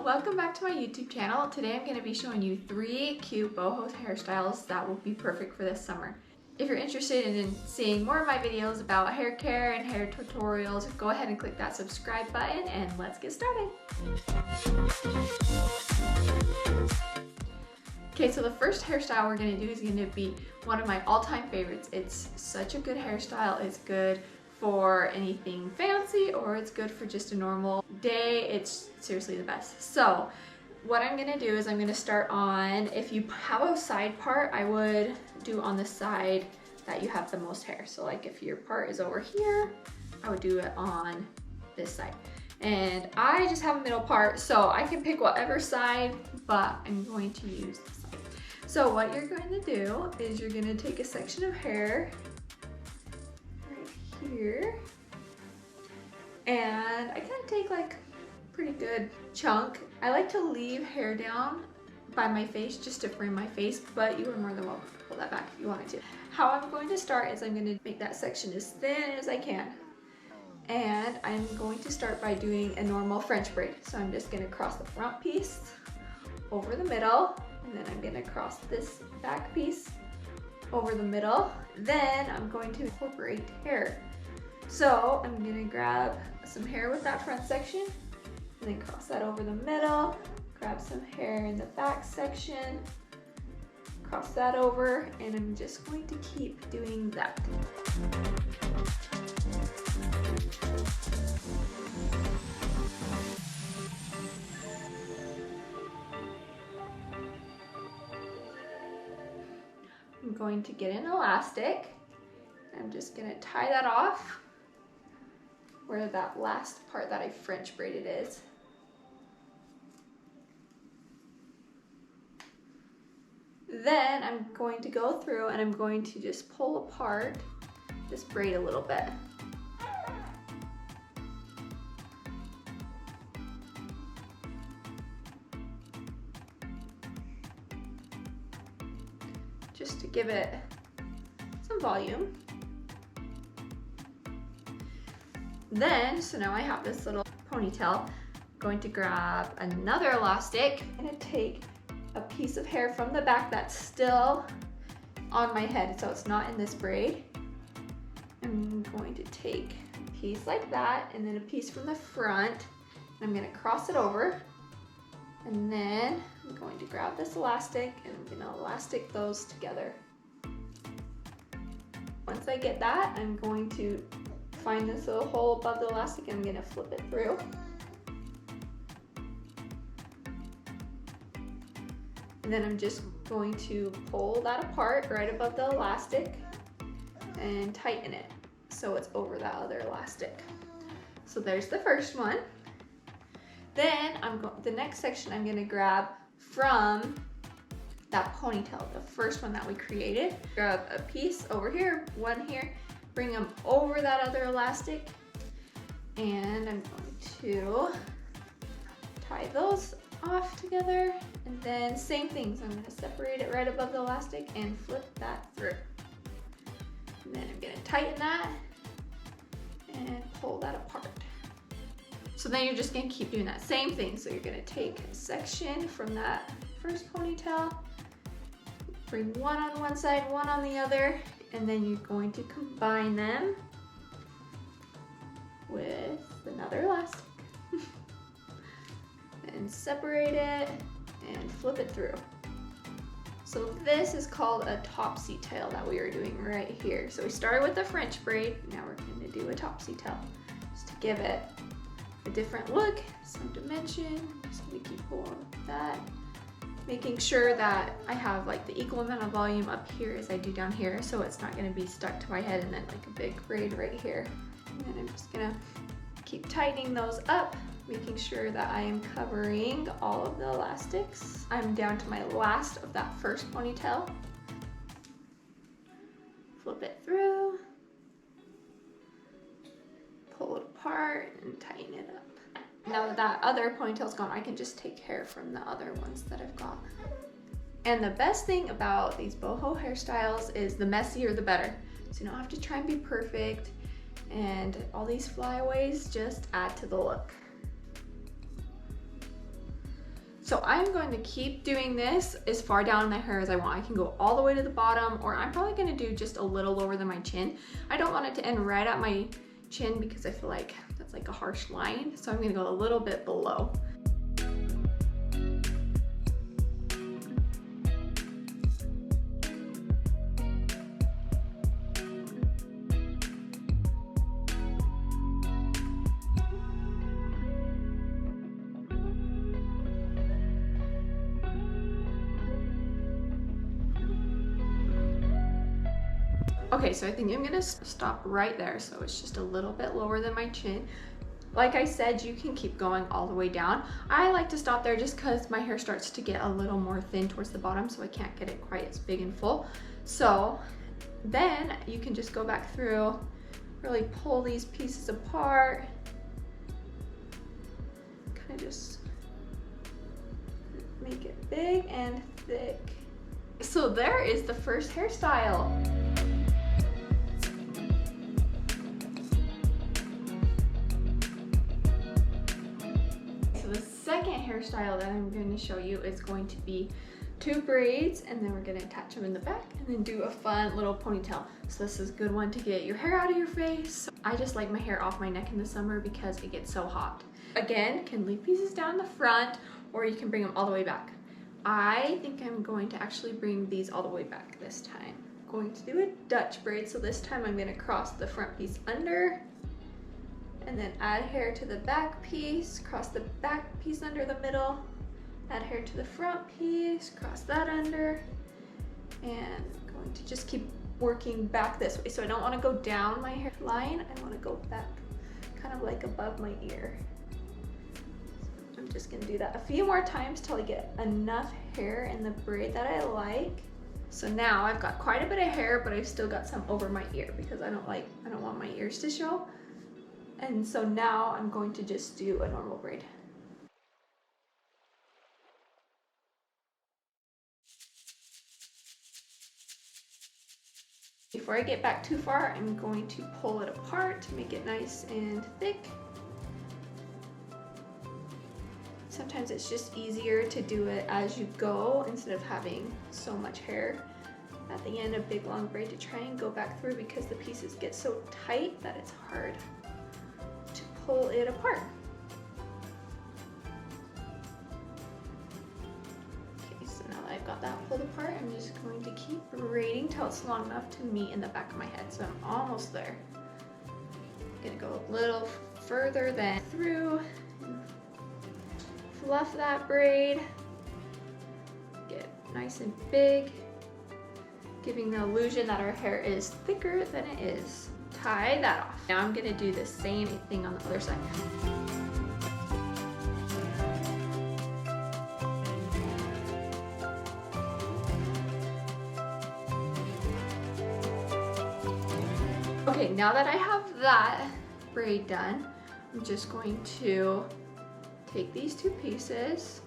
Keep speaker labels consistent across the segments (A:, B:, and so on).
A: welcome back to my YouTube channel. Today I'm going to be showing you 3 cute boho hairstyles that will be perfect for this summer. If you're interested in seeing more of my videos about hair care and hair tutorials, go ahead and click that subscribe button and let's get started. Okay, so the first hairstyle we're going to do is going to be one of my all-time favorites. It's such a good hairstyle. It's good for anything fancy or it's good for just a normal day. It's seriously the best. So what I'm gonna do is I'm gonna start on, if you have a side part, I would do on the side that you have the most hair. So like if your part is over here, I would do it on this side. And I just have a middle part, so I can pick whatever side, but I'm going to use this side. So what you're going to do is you're gonna take a section of hair here, and I kind of take like pretty good chunk. I like to leave hair down by my face just to frame my face, but you are more than welcome to pull that back if you wanted to. How I'm going to start is I'm going to make that section as thin as I can, and I'm going to start by doing a normal French braid. So I'm just going to cross the front piece over the middle, and then I'm going to cross this back piece over the middle. Then I'm going to incorporate hair. So I'm going to grab some hair with that front section and then cross that over the middle, grab some hair in the back section, cross that over, and I'm just going to keep doing that. I'm going to get an elastic. I'm just going to tie that off where that last part that I French braided is. Then I'm going to go through and I'm going to just pull apart this braid a little bit. Just to give it some volume. Then, so now I have this little ponytail. I'm going to grab another elastic. I'm going to take a piece of hair from the back that's still on my head, so it's not in this braid. I'm going to take a piece like that, and then a piece from the front. I'm going to cross it over, and then I'm going to grab this elastic, and I'm going to elastic those together. Once I get that, I'm going to find this little hole above the elastic and I'm going to flip it through. And then I'm just going to pull that apart right above the elastic and tighten it so it's over that other elastic. So there's the first one. Then the next section I'm going to grab from that ponytail, the first one that we created. Grab a piece over here, one here, bring them over that other elastic, and I'm going to tie those off together, and then same thing, so I'm going to separate it right above the elastic and flip that through. And then I'm going to tighten that and pull that apart. So then you're just going to keep doing that same thing. So you're going to take a section from that first ponytail, bring one on one side, one on the other, and then you're going to combine them with another elastic and separate it and flip it through. So this is called a topsy tail that we are doing right here. So we started with the French braid, now we're going to do a topsy tail just to give it a different look, some dimension. Just going to keep pulling that, making sure that I have like the equal amount of volume up here as I do down here, so it's not going to be stuck to my head and then like a big braid right here. And then I'm just going to keep tightening those up, making sure that I am covering all of the elastics. I'm down to my last of that first ponytail. Flip it through, pull it apart and tighten it up. Now that that other ponytail's gone, I can just take hair from the other ones that I've got. And the best thing about these boho hairstyles is the messier the better. So you don't have to try and be perfect, and all these flyaways just add to the look. So I'm going to keep doing this as far down my hair as I want. I can go all the way to the bottom, or I'm probably gonna do just a little lower than my chin. I don't want it to end right at my chin because I feel like that's like a harsh line. So I'm gonna go a little bit below. Okay, so I think I'm gonna stop right there. So it's just a little bit lower than my chin. Like I said, you can keep going all the way down. I like to stop there just because my hair starts to get a little more thin towards the bottom, so I can't get it quite as big and full. So then you can just go back through, really pull these pieces apart. Kind of just make it big and thick. So there is the first hairstyle. Hairstyle that I'm going to show you is going to be 2 braids, and then we're going to attach them in the back and then do a fun little ponytail. So this is a good one to get your hair out of your face. I just like my hair off my neck in the summer because it gets so hot. Again, can leave pieces down the front, or you can bring them all the way back. I think I'm going to actually bring these all the way back this time. I'm going to do a Dutch braid, so this time I'm going to cross the front piece under, and then add hair to the back piece, cross the back piece under the middle, add hair to the front piece, cross that under, and I'm going to just keep working back this way. So I don't want to go down my hairline, I want to go back kind of like above my ear. So I'm just going to do that a few more times till I get enough hair in the braid that I like. So now I've got quite a bit of hair, but I've still got some over my ear because I don't want my ears to show. And so now I'm going to just do a normal braid. Before I get back too far, I'm going to pull it apart to make it nice and thick. Sometimes it's just easier to do it as you go instead of having so much hair at the end, a big long braid to try and go back through, because the pieces get so tight that it's hard to pull it apart. Okay, so now that I've got that pulled apart, I'm just going to keep braiding till it's long enough to meet in the back of my head. So I'm almost there. I'm gonna go a little further than through, fluff that braid, get nice and big, giving the illusion that our hair is thicker than it is. Tie that off. Now I'm gonna do the same thing on the other side. Okay, now that I have that braid done, I'm just going to take these two pieces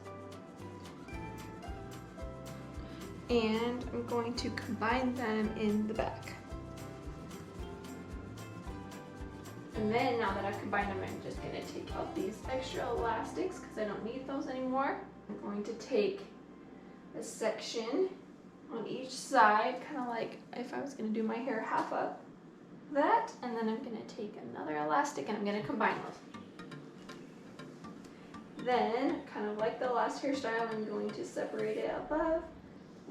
A: and I'm going to combine them in the back. And then now that I've combined them, I'm just gonna take out these extra elastics because I don't need those anymore. I'm going to take a section on each side, kind of like if I was gonna do my hair half up, that, and then I'm gonna take another elastic and I'm gonna combine those. Then, kind of like the last hairstyle, I'm going to separate it above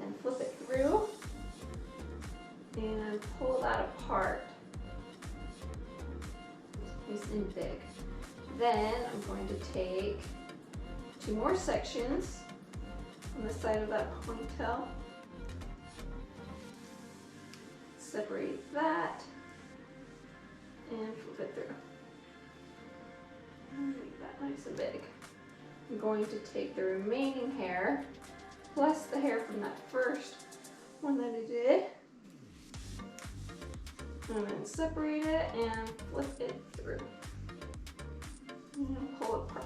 A: and flip it through and pull that apart. Nice and big. Then I'm going to take two more sections on the side of that ponytail, separate that, and flip it through. And make that nice and big. I'm going to take the remaining hair, plus the hair from that first one that I did, and then separate it and flip it through. And pull it apart.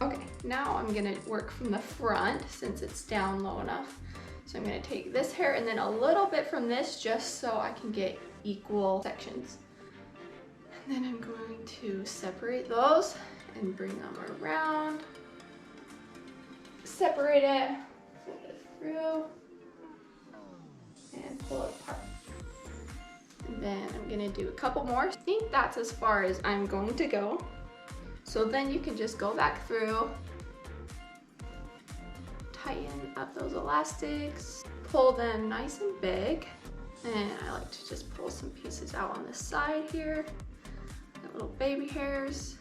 A: Okay, now I'm gonna work from the front since it's down low enough. So I'm gonna take this hair and then a little bit from this just so I can get equal sections. Then I'm going to separate those and bring them around. Separate it, flip it through, and pull it apart. And then I'm gonna do a couple more. I think that's as far as I'm going to go. So then you can just go back through, tighten up those elastics, pull them nice and big. And I like to just pull some pieces out on the side here, got little baby hairs.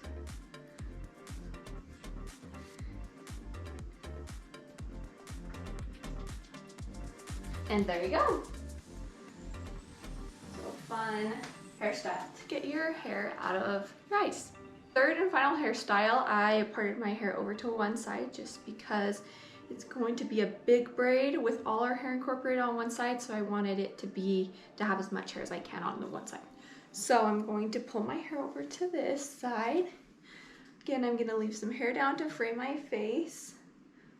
A: And there you go. So fun hairstyle to get your hair out of your eyes. Third and final hairstyle, I parted my hair over to one side just because it's going to be a big braid with all our hair incorporated on one side, so I wanted it to have as much hair as I can on the one side. So I'm going to pull my hair over to this side. Again, I'm gonna leave some hair down to frame my face,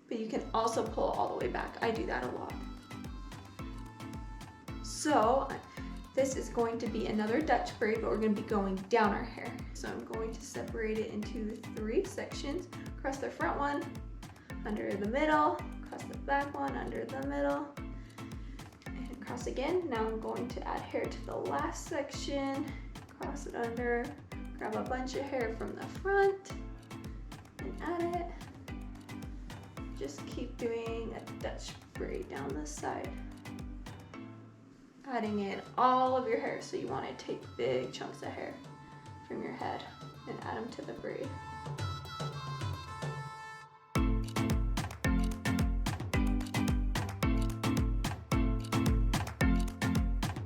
A: but you can also pull all the way back. I do that a lot. So this is going to be another Dutch braid, but we're going to be going down our hair. So I'm going to separate it into 3 sections. Across the front one, under the middle, across the back one, under the middle, and across again. Now I'm going to add hair to the last section, cross it under, grab a bunch of hair from the front, and add it. Just keep doing a Dutch braid down the side. Adding in all of your hair, so you want to take big chunks of hair from your head and add them to the braid.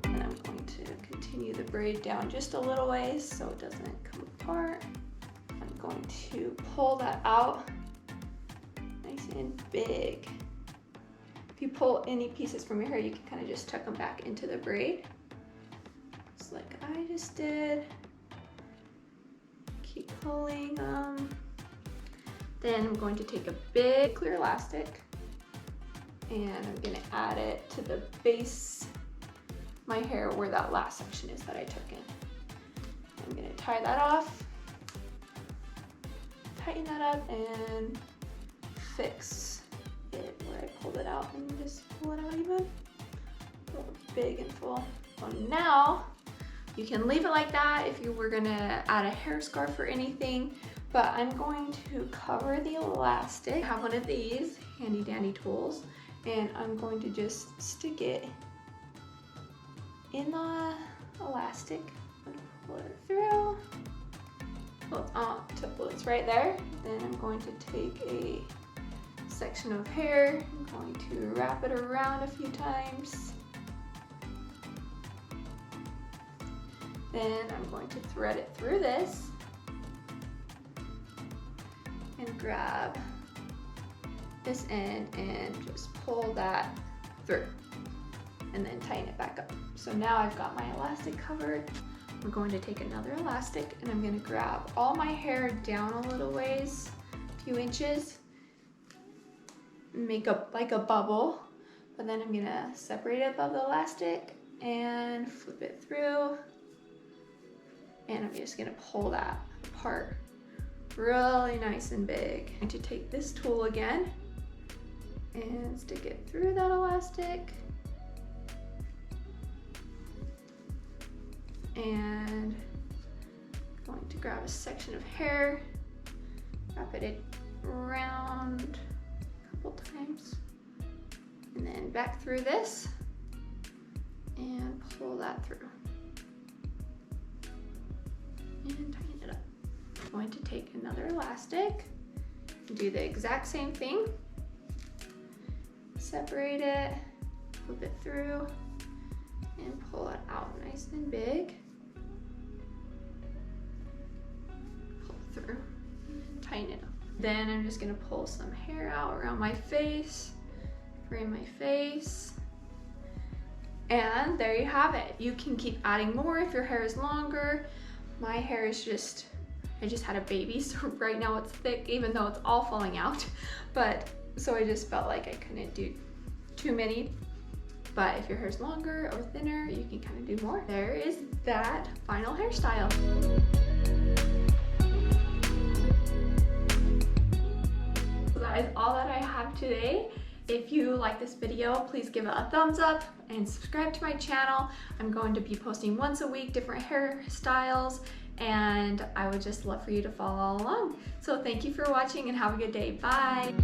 A: And I'm going to continue the braid down just a little ways so it doesn't come apart. I'm going to pull that out nice and big. If you pull any pieces from your hair, you can kind of just tuck them back into the braid. Just like I just did. Keep pulling them. Then I'm going to take a big clear elastic and I'm gonna add it to the base of my hair where that last section is that I took in. I'm gonna tie that off, tighten that up, and fix it where I pulled it out, and just pull it out even big and full. So now you can leave it like that if you were gonna add a hair scarf or anything, but I'm going to cover the elastic. I have one of these handy dandy tools, and I'm going to just stick it in the elastic and pull it through. Well, it's right there. Then I'm going to take a section of hair. I'm going to wrap it around a few times. Then I'm going to thread it through this and grab this end and just pull that through and then tighten it back up. So now I've got my elastic covered. I'm going to take another elastic and I'm going to grab all my hair down a little ways, a few inches, make up like a bubble, but then I'm gonna separate it above the elastic and flip it through, and I'm just gonna pull that apart really nice and big. I'm going to take this tool again and stick it through that elastic, and I'm going to grab a section of hair, wrap it around times, and then back through this and pull that through and tighten it up. I'm going to take another elastic and do the exact same thing. Separate it, flip it through, and pull it out nice and big. Pull it through and tighten it up. Then I'm just gonna pull some hair out around my face, frame my face, and there you have it. You can keep adding more if your hair is longer. My hair is I just had a baby, so right now it's thick, even though it's all falling out. But so I just felt like I couldn't do too many But if your hair's longer or thinner, you can kind of do more. There is that final hairstyle. So that is all that I have today. If you like this video, please give it a thumbs up and subscribe to my channel. I'm going to be posting once a week different hairstyles, and I would just love for you to follow along. So thank you for watching and have a good day. Bye.